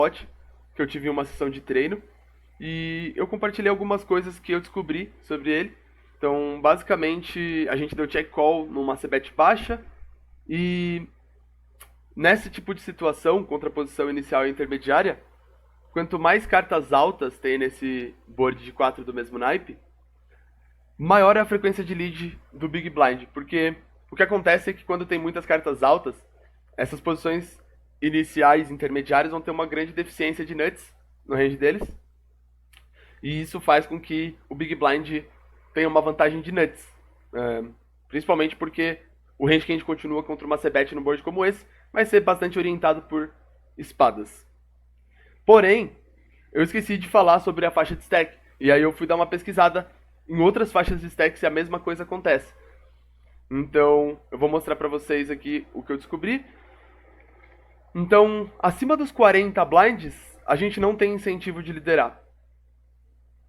bot, que eu tive uma sessão de treino, e eu compartilhei algumas coisas que eu descobri sobre ele. Então, basicamente, a gente deu check call numa CBET baixa, e nesse tipo de situação, contra a posição inicial e intermediária, quanto mais cartas altas tem nesse board de 4 do mesmo naipe, maior é a frequência de lead do Big Blind, porque o que acontece é que quando tem muitas cartas altas, essas posições iniciais e intermediárias vão ter uma grande deficiência de nuts no range deles, e isso faz com que o Big Blind tenha uma vantagem de nuts, principalmente porque o range que a gente continua contra uma C-Bet no board como esse vai ser bastante orientado por espadas. Porém, eu esqueci de falar sobre a faixa de stack, e aí eu fui dar uma pesquisada em outras faixas de stack se a mesma coisa acontece. Então, eu vou mostrar pra vocês aqui o que eu descobri. Então, acima dos 40 blinds, a gente não tem incentivo de liderar.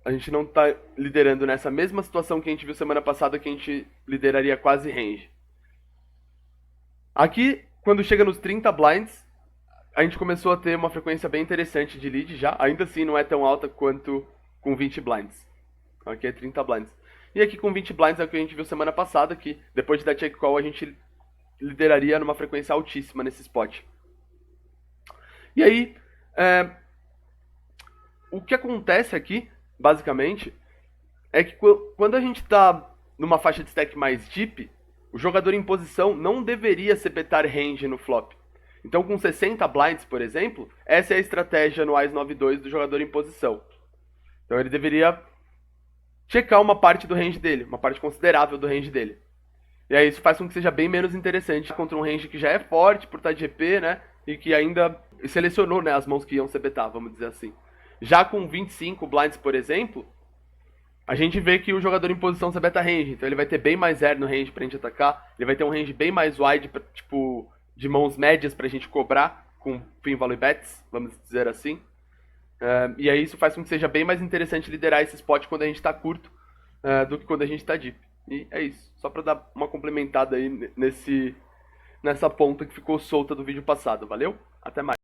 A gente não tá liderando nessa mesma situação que a gente viu semana passada, que a gente lideraria quase range. Aqui, quando chega nos 30 blinds, a gente começou a ter uma frequência bem interessante de lead já. Ainda assim, não é tão alta quanto com 20 blinds. Aqui é 30 blinds. E aqui com 20 blinds é o que a gente viu semana passada, que depois de dar check call a gente lideraria numa frequência altíssima nesse spot. E aí, o que acontece aqui, basicamente, é que quando a gente está numa faixa de stack mais deep, o jogador em posição não deveria se betar range no flop. Então, com 60 blinds, por exemplo, essa é a estratégia no Ás 9-2 do jogador em posição. Então, ele deveria checar uma parte do range dele, uma parte considerável do range dele. E aí isso faz com que seja bem menos interessante contra um range que já é forte por estar de GP, né? E que ainda selecionou, né, as mãos que iam ser betar, vamos dizer assim. Já com 25 blinds, por exemplo, a gente vê que o jogador em posição se beta range, então ele vai ter bem mais air no range pra gente atacar, ele vai ter um range bem mais wide, tipo, de mãos médias pra gente cobrar com pin value bets, vamos dizer assim. E aí isso faz com que seja bem mais interessante liderar esse spot quando a gente tá curto do que quando a gente tá deep. E é isso, só pra dar uma complementada aí nessa ponta que ficou solta do vídeo passado, valeu? Até mais.